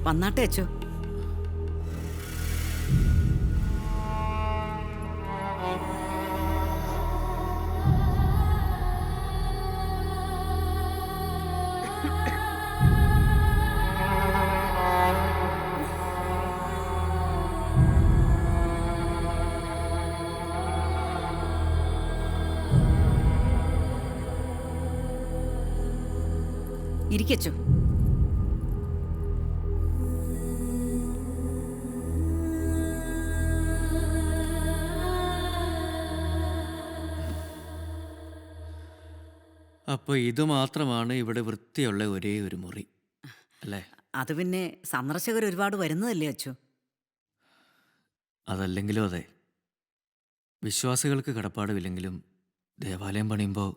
വന്നാട്ടെ അച്ചു. ഇരിക്കച്ചു. അപ്പൊ ഇത് മാത്രമാണ് ഇവിടെ വൃത്തിയുള്ള ഒരേ ഒരു മുറി അല്ലേ? അത് പിന്നെ സന്ദർശകർ ഒരുപാട് വരുന്നതല്ലേ അച്ചു? അതല്ലെങ്കിലും അതെ, വിശ്വാസികൾക്ക് കടപ്പാടുമില്ലെങ്കിലും ദേവാലയം പണിയുമ്പോൾ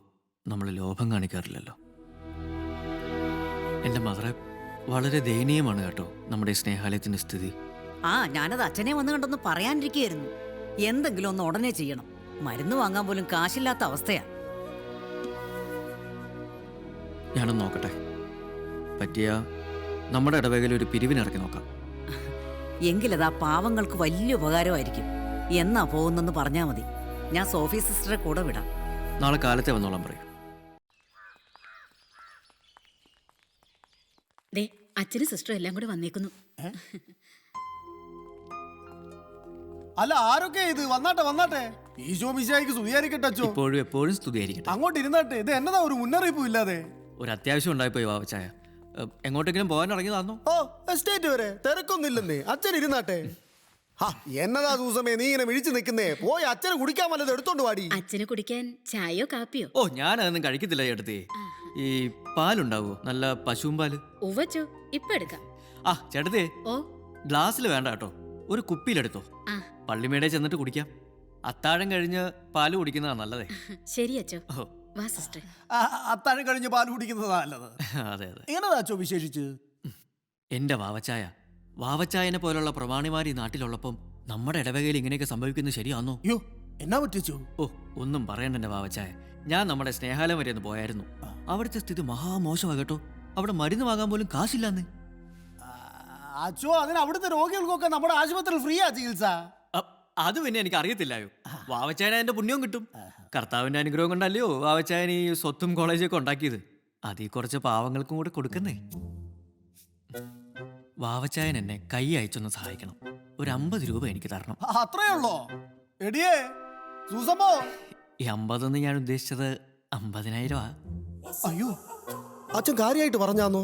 നമ്മൾ ലോഭം കാണിക്കാറില്ലല്ലോ. എൻ്റെ മദറെ വളരെ ദയനീയമാണ് കേട്ടോ നമ്മുടെ ഈ സ്നേഹാലയത്തിൻ്റെ സ്ഥിതി. ഞാനത് അച്ഛനെ വന്ന് കണ്ടൊന്ന് പറയാനിരിക്കുകയായിരുന്നു. എന്തെങ്കിലും ഒന്ന് ഉടനെ ചെയ്യണം. മരുന്ന് വാങ്ങാൻ പോലും കാശില്ലാത്ത അവസ്ഥയാ. ഞാനൊന്ന് നോക്കട്ടെ, പറ്റിയ നമ്മുടെ ഇടവകയിൽ ഒരു പിരിവിനിറക്കി നോക്കാം. എങ്കിലത് ആ പാവങ്ങൾക്ക് വലിയ ഉപകാരമായിരിക്കും. എന്നാ പോകുന്നെന്ന് പറഞ്ഞാൽ മതി. ഞാൻ സോഫി സിസ്റ്ററെ കൂടെ വിടാം. നാളെ കാലത്തെ വന്നോളാം പറയും. അച്ഛനും സിസ്റ്ററും എല്ലാം കൂടെ വന്നേക്കുന്നു. അല്ല, ആരൊക്കെ ഇത്? വന്നാട്ടെ വന്നാട്ടെ. ഈശോ മിശിഹായിക്ക് സ്തുതിയായിരിക്കട്ടെ അച്ചോ. ഇപ്പോഴും എപ്പോഴും സ്തുതിയായിരിക്കട്ടെ. അങ്ങോട്ട് ഇരുന്നാട്ടെ. ഇത് എന്നതാ ഒരു മുന്നറിയിപ്പും ഇല്ലാതെ? ഒരു അത്യാവശ്യം ഉണ്ടായിപ്പോയി വാവച്ചായ. എങ്ങോട്ടെങ്കിലും പോകാൻ ഇറങ്ങിയതാന്നോ? ഓ, എസ്റ്റേറ്റ് വരെ തിരക്കൊന്നുമില്ലെന്നേ. അച്ഛൻ ഇരുന്നാട്ടെ. എന്നതാ സൂസമേ നീ ഇങ്ങനെ വിളിച്ചു നിൽക്കുന്നേ? പോയി അച്ഛന് കുടിക്കാൻ വല്ലത് എടുത്തോണ്ട് വാടി. അച്ഛന് കുടിക്കാൻ ചായയോ കാപ്പിയോ? ഓ, ഞാനതൊന്നും കഴിക്കത്തില്ല ചേട്ടത്തി. ഈ പാലുണ്ടാവോ? നല്ല പശുവും പാല്? ഉവ്വച്ചോ, ഇപ്പൊ എടുക്കാം. ചേട്ടത്തി, ഓ, ഗ്ലാസ്സിൽ വേണ്ട കേട്ടോ, ഒരു കുപ്പിയിലെടുത്തോ. പള്ളിമേടെ ചെന്നിട്ട് കുടിക്കാം. അത്താഴം കഴിഞ്ഞ് പാല് കുടിക്കുന്നതാ നല്ലതേ. ശരി അച്ചോ. വാ സിസ്റ്റർ. അത്താഴം കഴിഞ്ഞ് പാല് കുടിക്കുന്നതാ നല്ലത്. അതെ അതെ. എന്നതാ അച്ചോ വിശേഷിച്ച്? എന്റെ വാവച്ചായനെ പോലുള്ള പ്രമാണിമാർ ഈ നാട്ടിലുള്ളപ്പം നമ്മുടെ ഇടവകയിൽ ഇങ്ങനെയൊക്കെ സംഭവിക്കുന്നത് ശരിയാണോ? അയ്യോ, എന്നാ പറ്റിച്ചു? ഓ, ഒന്നും പറയണ്ട എന്റെ വാവച്ചായ. ഞാൻ നമ്മുടെ സ്നേഹാലയം വരെ ഒന്ന് പോയായിരുന്നു. അവിടുത്തെ സ്ഥിതി മഹാമോശമാ കേട്ടോ. അവിടെ മരുന്ന് വാങ്ങാൻ പോലും കാശില്ലാന്ന്. അച്ചോ, അതിന് അവിടുത്തെ രോഗികൾക്കൊക്കെ നമ്മുടെ ആശുപത്രിയിൽ ഫ്രീയാ ചികിത്സ. അത് പിന്നെ എനിക്ക് അറിയത്തില്ലായോ. വാവച്ചായന എന്റെ പുണ്യവും കിട്ടും. കർത്താവിന്റെ അനുഗ്രഹം കൊണ്ടല്ലയോ വാവച്ചായൻ ഈ സ്വത്തും കോളേജൊക്കെ ഉണ്ടാക്കിയത്. അതിൽ കുറച്ച് പാവങ്ങൾക്കും കൂടെ കൊടുക്കുന്നേ. വാവച്ചായൻ എന്നെ കൈ അയച്ചൊന്ന് സഹായിക്കണം. ഒരു 50 രൂപ എനിക്ക് തരണം. അത്രേ ഉള്ളോ? എടിയേ സൂസമ്മോ, ഈ 50 ഞാൻ ഉദ്ദേശിച്ചത് 50,000. അയ്യോ, അച്ഛൻ കാര്യമായിട്ട് പറഞ്ഞാന്നോ?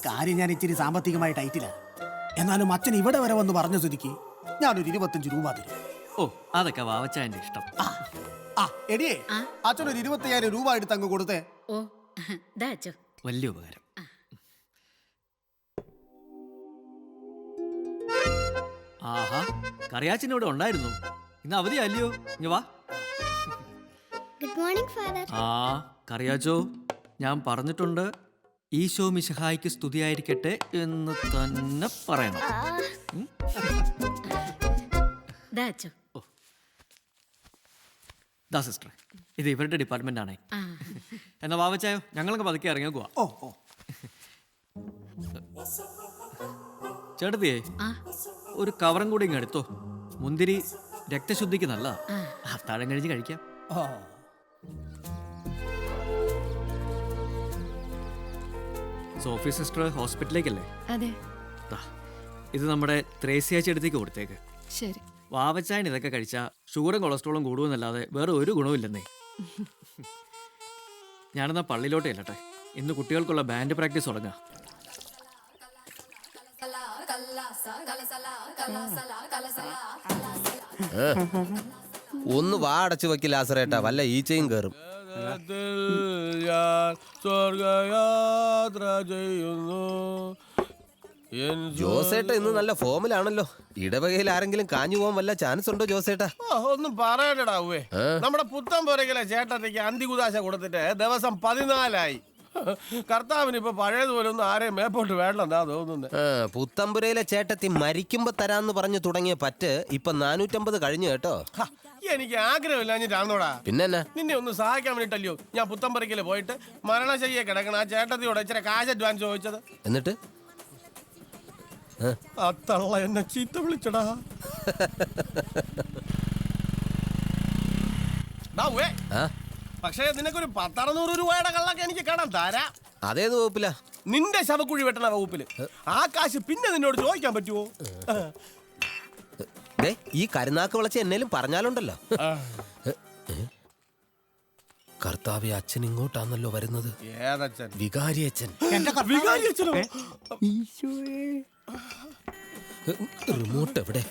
കാര്യം ഞാൻ ഇച്ചിരി സാമ്പത്തികമായി ടൈറ്റില്ല. എന്നാലും അച്ഛൻ ഇവിടെ വരെ വന്ന് പറഞ്ഞ സ്ഥിതിക്ക് ഞാനൊരു 25 രൂപ തരും. ഓ, അതൊക്കെ വാവച്ചായന്റെ ഇഷ്ടം. എടിയേ, അച്ഛനൊരു 25,000 രൂപ എടുത്ത് അങ്ങ് കൊടുത്തേ. ഓ, ദാ അച്ചോ. വലിയ ഉപകാരം. ആഹാ, കറിയാച്ചൻ ഇവിടെ ഉണ്ടായിരുന്നു. ഇന്ന് അവധിയല്ലയോ? ഇങ്ങ് വാ. Good morning father. കറിയാച്ചോ, ഞാൻ പറഞ്ഞിട്ടുണ്ട് ഈശോ മിശിഹായ്ക്ക് സ്തുതിയായിരിക്കട്ടെ എന്ന് തന്നെ പറയണം. ദാ അച്ചോ. ദാ സിസ്റ്റർ, ഇത് ഇവരുടെ ഡിപ്പാർട്ട്മെന്റ് ആണേ. എന്നാ വാവച്ചായോ, ഞങ്ങളൊക്കെ പതുക്കെ ഇറങ്ങിയേക്കുവാ. ഓ, ചേട്ടത്തിയേ, ഒരു കവറും കൂടി ഇങ്ങ് എടുത്തോ. മുന്തിരി രക്തശുദ്ധിക്ക് നല്ലതാ. അത്താഴം കഴിഞ്ഞ് കഴിക്കാം. സോഫി സിസ്റ്റർ ഹോസ്പിറ്റലിലേക്കല്ലേ? അതെ. ഇത് നമ്മുടെ ത്രേസ്യ ചേട്ടത്തിക്ക് കൊടുത്തേക്ക്. ശരി. വാവച്ചായൻ ഇതൊക്കെ കഴിച്ചാൽ ഷുഗറും കൊളസ്ട്രോളും കൂടുമെന്നല്ലാതെ വേറെ ഒരു ഗുണവുമില്ലെന്നേ. ഞാനെന്നാ പള്ളിയിലോട്ട് ചെല്ലട്ടെ. ഇന്ന് കുട്ടികൾക്കുള്ള ബാൻഡ് പ്രാക്ടീസ് തുടങ്ങാം. ഒന്ന് വാ അടച്ചു വെക്കില്ല ആസറേട്ടാ, വല്ല ഈച്ചയും കയറും. സ്വർഗയാത്ര ചെയ്യുന്നു. ജോസേട്ട ഇന്ന് നല്ല ഫോമിലാണല്ലോ. ഇടവകയിൽ ആരെങ്കിലും കാഞ്ഞു പോകാൻ വല്ല ചാൻസ് ഉണ്ടോ ജോസേട്ടാ? ഒന്നും പറയണ്ടടാവേ. നമ്മുടെ പുത്തൻ പോരേക്കലെ ചേട്ടത്തേക്ക് അന്തികുദാശ കൊടുത്തിട്ട് ദിവസം 14 കർത്താവിന് ഇപ്പൊ പഴയതുപോലെ ഒന്നും ആരെയും മേപ്പോട്ട് വേണ്ടെന്നാ തോന്നുന്നത്. പുത്തമ്പുരയിലെ ചേട്ടത്തി മരിക്കുമ്പോ തരാന്ന് പറഞ്ഞു തുടങ്ങിയ പറ്റ് ഇപ്പൊ 450 കഴിഞ്ഞു കേട്ടോ. എനിക്ക് ആഗ്രഹമില്ലാഞ്ഞിട്ടാണോടാ. പിന്നെ നിന്നെ ഒന്ന് സഹായിക്കാൻ വേണ്ടിട്ടല്ലയോ ഞാൻ പുത്തമ്പരയ്ക്കല് പോയിട്ട് മരണശയ്യെ കിടക്കണ ആ ചേട്ടത്തിയോടെ ഇച്ചിരി കാശ് അഡ്വാൻസ് ചോദിച്ചത്. എന്നിട്ട് ആ തള്ള എന്നെ ചീത്ത വിളിച്ചടാ. പക്ഷേ നിനക്കൊരു 10-600 രൂപയുടെ കള്ളൊക്കെ എനിക്ക് കാണാൻ തരാം. അതേത് വകുപ്പില? നിന്റെ ശവക്കുഴി വെട്ടണ വകുപ്പില്. ആ കാശ് പിന്നെ നിന്നോട് ചോദിക്കാൻ പറ്റുമോ? ഈ കരുനാക്ക് വിളച്ച് എന്നേലും പറഞ്ഞാലുണ്ടല്ലോ. കർത്താവെ, അച്ഛൻ ഇങ്ങോട്ടാണല്ലോ വരുന്നത്. ഏതച്ഛൻ? വികാരി അച്ഛൻ. വികാരി അച്ഛനോ? റിമോട്ട് എവിടെ?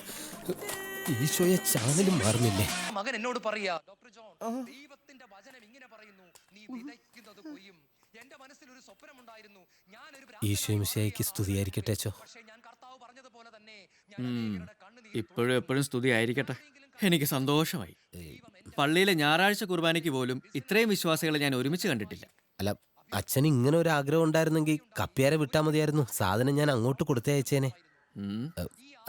ഈശോയെ, ചാനലും മാറുന്നില്ലേ? മകൻ എന്നോട് പറയാ, ഡോക്ടർ ജോൺ, ദൈവത്തിന്റെ വചനം ഇങ്ങനെ പറയുന്നു, നീ വിതയ്ക്കുന്നത് കൊയ്യും. എന്റെ മനസ്സിൽ ഒരു സ്വപ്നമുണ്ടായിരുന്നു. ഈശോ മിശിഹായ്ക്ക് സ്തുതിയായിരിക്കട്ടെ അച്ചോ. പക്ഷേ ഞാൻ കർത്താവ് പറഞ്ഞതുപോലെ തന്നെ ഇപ്പോഴും എപ്പോഴും സ്തുതി ആയിരിക്കട്ടെ. എനിക്ക് സന്തോഷമായി. പള്ളിയിലെ ഞായറാഴ്ച കുർബാനയ്ക്ക് പോലും ഇത്രയും വിശ്വാസികളെ ഞാൻ ഒരുമിച്ച് കണ്ടിട്ടില്ല. അല്ല, അച്ഛൻ ഇങ്ങനെ ഒരു ആഗ്രഹം ഉണ്ടായിരുന്നെങ്കിൽ കപ്പ്യാരെ വിട്ടാ മതിയായിരുന്നു. സാധനം ഞാൻ അങ്ങോട്ട് കൊടുത്തയച്ചേനെ.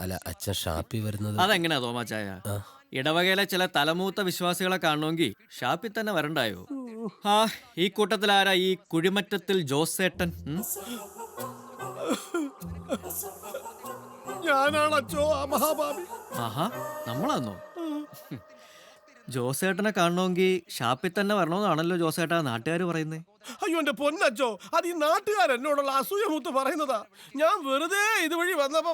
അല്ല, അച്ഛൻ ഷാപ്പി വരുന്നത് അതെങ്ങനെയാ തോമാച്ചായ? ഇടവകയിലെ ചില തലമൂത്ത വിശ്വാസികളെ കാണണമെങ്കിൽ ഷാപ്പിൽ തന്നെ വരണ്ടായോ? ആ, ഈ കൂട്ടത്തിലാരാ ഈ കുഴിമറ്റത്തിൽ ജോസേട്ടൻ? ഞാനാണോ ആ മഹാഭാവി? ആഹാ, നമ്മളാന്നോ? ജോസേട്ടനെ കാണണമെങ്കിൽ ഷാപ്പിൽ തന്നെ വരണമെന്നാണല്ലോ ജോസേട്ടാ നാട്ടുകാർ പറയുന്നത്. അയ്യോ എന്റെ പൊന്നച്ചോ, അത് ഈ നാട്ടുകാർ എന്നോടുള്ള അസൂയമൂത്ത് പറയുന്നതാ. ഞാൻ വെറുതെ ഇതുവഴി വന്നപ്പോ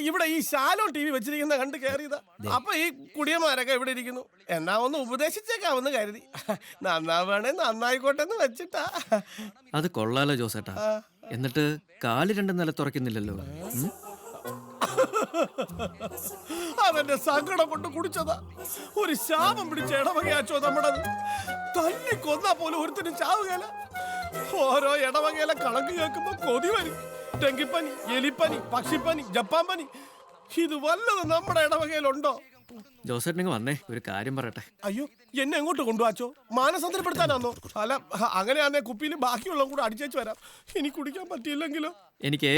ഇവിടെ ഈ ശാലോ TV വെച്ചിരിക്കുന്ന കണ്ട് കയറിയതാ. അപ്പൊ ഈ കുടിയന്മാരൊക്കെ ഇവിടെ ഇരിക്കുന്നു. എന്നാ ഒന്ന് ഉപദേശിച്ചേക്കാവെന്ന് കരുതി. നന്നാവണേ നന്നായിക്കോട്ടെ എന്ന് വെച്ചിട്ടാ. അത് കൊള്ളാലോ ജോസേട്ടാ. എന്നിട്ട് കാല് രണ്ടും നില തുറക്കുന്നില്ലല്ലോ. അവന്റെ സങ്കടം കൊണ്ട് കുടിച്ചതാ. ഒരു ശാപം പിടിച്ച ഇടവകയാച്ചോ നമ്മുടേത്. തല്ലി കൊന്നാ പോലും ഒരുത്തിനും ചാവുകയില്ല. ഓരോ ഇടവകയിലെ കണക്ക് കേൾക്കുമ്പോ കൊതി വരും. ഡെങ്കിപ്പനി, എലിപ്പനി, പക്ഷിപ്പനി, ജപ്പാൻ പനി, ഇത് വല്ലതും നമ്മുടെ ഇടവകയിലുണ്ടോ? ജോസേട്ടനിങ് വന്നേ, ഒരു കാര്യം പറയട്ടെ. അയ്യോ, എന്നെ എങ്ങോട്ട് കൊണ്ടുവാച്ചോ? മാനസാന്തരപ്പെടുത്താനാന്നോ? അല്ല, അങ്ങനെയാന്നേ കുപ്പിയിൽ ബാക്കിയുള്ള കൂടെ അടിച്ചേച്ച് വരാം. ഇനി കുടിക്കാൻ പറ്റിയില്ലെങ്കിലോ? എനിക്ക്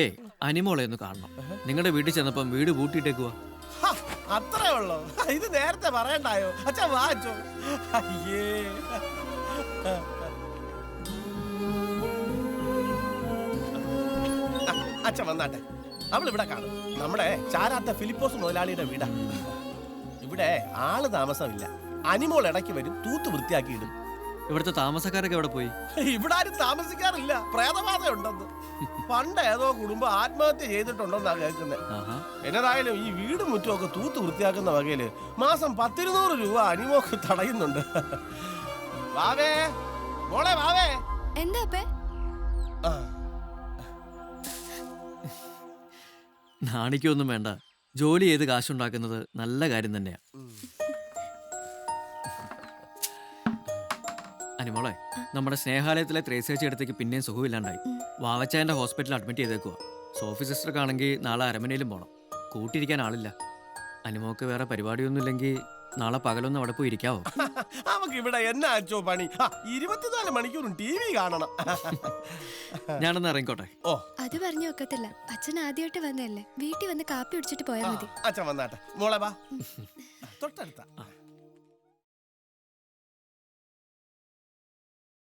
അനിമോളെ ഒന്ന് കാണണം. നിങ്ങളുടെ വീട്ടിൽ ചെന്നപ്പം വീട് പൂട്ടിയിട്ടേക്കുവാ. അത്രേ ഉള്ളോ? ഇത് നേരത്തെ പറയണ്ടായോ? അച്ഛാ വാച്ചോ. അയ്യേ, അച്ഛൻ വന്നാട്ടെ. അവളിവിടെ കാണും. നമ്മുടെ ചാരാത്ത ഫിലിപ്പോസ് മുതലാളിയുടെ വീടാ. ഇവിടെ ആള് താമസമില്ല. അനിമോൾ ഇടയ്ക്ക് വരും, തൂത്ത് വൃത്തിയാക്കി ഇടും. ഇവിടുത്തെ താമസക്കാരൊക്കെ എവിടെ പോയി? ഇവിടെ ആരും താമസിക്കാറില്ല. പ്രേതബാധ ഉണ്ടെന്ന്. പണ്ട് ഏതോ കുടുംബം ആത്മഹത്യ ചെയ്തിട്ടുണ്ടെന്നാ കേൾക്കുന്നത്. എന്നതായാലും ഈ വീടും മുറ്റുമൊക്കെ തൂത്ത് വൃത്തിയാക്കുന്ന വകയില് മാസം 10-200 രൂപ അനിമോക്ക് തടയുന്നുണ്ട്. വാവേ, മോളെ വാവേ. എന്താ നാണിക്കൊന്നും വേണ്ട. ജോലി ചെയ്ത് കാശുണ്ടാക്കുന്നത് നല്ല കാര്യം തന്നെയാ. അനിമോളെ, നമ്മുടെ സ്നേഹാലയത്തിലെ ത്രേസ്യാച്ചി അടുത്തേക്ക് പിന്നെയും സുഖമില്ലാണ്ടായി. വാവച്ചായന്റെ ഹോസ്പിറ്റലിൽ അഡ്മിറ്റ് ചെയ്തേക്കുവാ. സോഫി സിസ്റ്റർക്കാണെങ്കിൽ നാളെ അരമനയിലും പോണം. കൂട്ടിരിക്കാൻ ആളില്ല. അനിമോക്ക് വേറെ പരിപാടിയൊന്നുമില്ലെങ്കിൽ നാളെ പകലൊന്നും അവിടെ പോയി ഇരിക്കാവോ? നമുക്ക് ഇവിടെ എന്നാ അച്ചോ പണി? 24 മണിക്കൂറും TV കാണണം. ഞാനൊന്ന് ഇറങ്ങിക്കോട്ടെ. ഓ, അത് പറഞ്ഞു ഒക്കത്തില്ല. അച്ഛൻ ആദ്യമായിട്ട് വന്നല്ലേ, വീട്ടിൽ വന്ന് കാപ്പി കുടിച്ചിട്ട് പോയാൽ മതി. അച്ഛൻ വന്നാട്ടെ. മോളെ വാ, തൊട്ടടുത്ത.